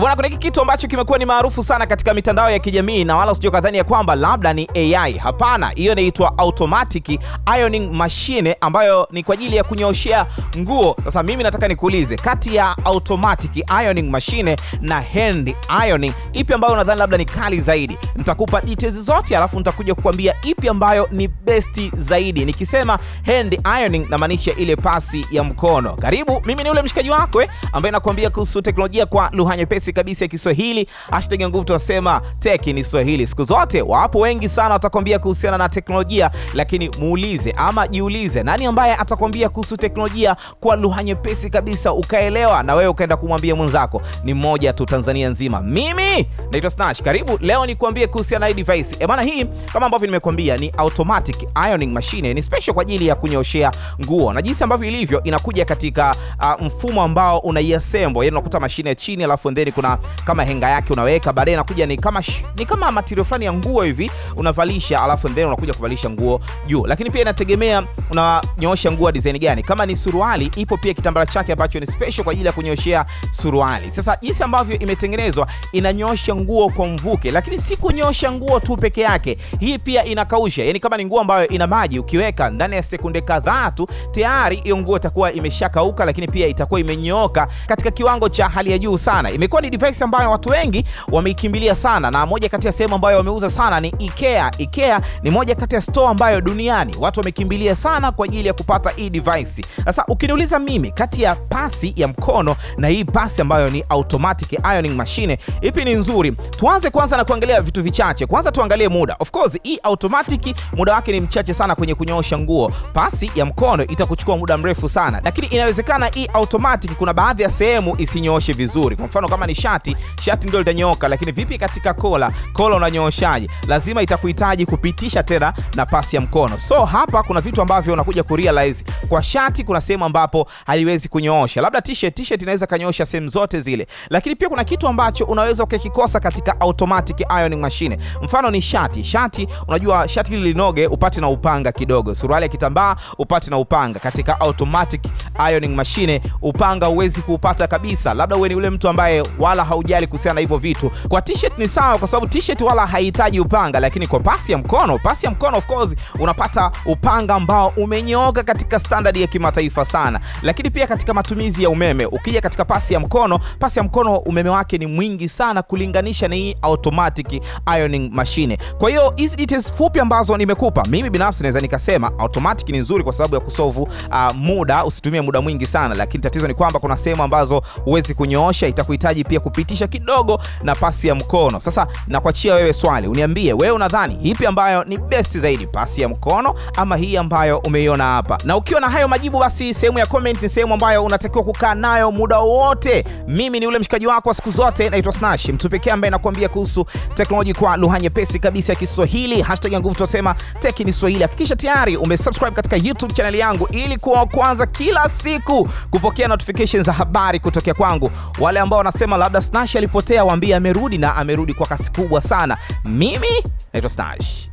Bwana, kuna kitu ambacho kimekuwa ni maarufu sana katika mitandao ya kijamii na wala usije kadhani ya kwamba labda ni AI. Hapana, hiyo inaitwa automatic ironing machine ambayo ni kwa ajili ya kunyooshea nguo. Sasa mimi nataka nikuulize, kati ya automatic ironing machine na hand ironing, ipi ambayo unadhani labda ni kali zaidi? Nitakupa details zote alafu nitakuja kukuambia ipi ambayo ni best zaidi. Nikisema hand ironing na maanisha ile pasi ya mkono. Karibu, mimi ni ule mshikaji wako ambaye nakwambia kuhusu teknolojia kwa lugha nyepesi kabisa ya Kiswahili. #nguvu tunasema tech ni Swahili. Siku zote wapo wengi sana watakwambia kuhusiana na teknolojia, lakini muulize ama jiulize, nani ambaye atakwambia kuhusu teknolojia kwa lugha nyepesi kabisa ukaelewa na wewe ukaenda kumwambia mwenzako? Ni mmoja tu Tanzania nzima. Mimi naitwa Snash. Karibu, leo nikwambie kuhusiana na hii device. Maana hii kama ambavyo nimekuambia ni automatic ironing machine, ni special kwa ajili ya kunyooshea nguo. Na jinsi ambavyo ilivyo inakuja katika mfumo ambao unaiassemble, yaani unakuta mashine chini alafu ndani kuna kama henga yake unaweka, baadaye inakuja ni kama material fulani ya nguo hivi unavalisha, alafu ndani unakuja kuvalisha nguo juu. Lakini pia inategemea unanyoosha nguo design gani. Kama ni suruali, ipo pia kitambara chake ambacho ni special kwa ajili ya kunyooshea suruali. Sasa jinsi ambavyo imetengenezwa, inanyoosha nguo kwa mvuke, lakini si kunyoosha nguo tu peke yake. Hii pia inakausha. Yaani kama ni nguo ambayo ina maji, ukiweka ndani ya sekunde kadhaa tu tayari hiyo nguo itakuwa imeshakauka, lakini pia itakuwa imenyooka katika kiwango cha hali ya juu sana. Imekuwa ni device ambayo watu wengi wameikimbilia sana, na moja kati ya sehemu ambayo wameuza sana ni IKEA. IKEA ni moja kati ya store ambayo duniani watu wamekimbilia sana kwa ajili ya kupata hii device. Sasa ukiniuliza mimi, kati ya pasi ya mkono na hii pasi ambayo ni automatic ironing machine, ipi ni nzuri? Tuanze kwanza na kuangalia vitu vichache. Kwanza tuangalie muda. Of course hii automatic muda wake ni mchache sana kwenye kunyoosha nguo. Pasi ya mkono itakuchukua muda mrefu sana, lakini inawezekana hii automatic kuna baadhi ya sehemu isinyooshe vizuri. Kwa mfano kama ni shati ndio litanyooka, lakini vipi katika kola unanyooshaje? Lazima itakuhitaji kupitisha tena na pasi ya mkono. So hapa kuna vitu ambavyo unakuja kurealize. Kwa shati kuna sehemu ambapo haliwezi kunyoosha, labda t-shirt inaweza kanyoosha sehemu zote zile, lakini pia kuna kitu ambacho unaweza ukakikosa katika automatic ironing machine. Mfano ni shati, unajua shati hili linoge upate na upanga kidogo, suruali ya kitambaa upate na upanga. Katika automatic ironing machine upanga huwezi kuupata kabisa, labda uwe ni ule mtu ambaye wala haujali kuhusiana na hivyo vitu. Kwa t-shirt ni sawa kwa sababu t-shirt wala haihitaji upanga, lakini kwa pasi ya mkono of course unapata upanga ambao umenyooka katika standard ya kimataifa sana. Lakini pia katika matumizi ya umeme, ukija katika pasi ya mkono umeme wake ni mwingi sana kulinganisha na hii automatic ironing machine. Kwa hiyo hizi details fupi ambazo nimekupa, mimi binafsi naweza nikasema automatic ni nzuri kwa sababu ya kusolve muda, usitumie muda mwingi sana, lakini tatizo ni kwamba kuna sehemu ambazo huwezi kunyoosha, itakuhitaji pia kupitisha kidogo na pasi ya mkono. Sasa nakuachia wewe swali, uniambie wewe unadhani ipi ambayo ni best zaidi, pasi ya mkono ama hii ambayo umeiona hapa? Na ukiwa na hayo majibu, basi sehemu ya comment ni sehemu ambayo unatakiwa kukaa nayo muda wote. Mimi ni ule mshikaji wako wa siku zote, naitwa Snash, mtu pekee ambaye nakwambia kuhusu teknolojia kwa lugha nyepesi kabisa ya Kiswahili. #nguvu tunasema tech ni Swahili. Hakikisha tayari umesubscribe katika YouTube channel yangu ili kuwa kwanza kila siku kupokea notifications za habari kutokea kwangu. Wale ambao wanasema labda Snash alipotea, waambie amerudi, na amerudi kwa kasi kubwa sana. Mimi naitwa Snash.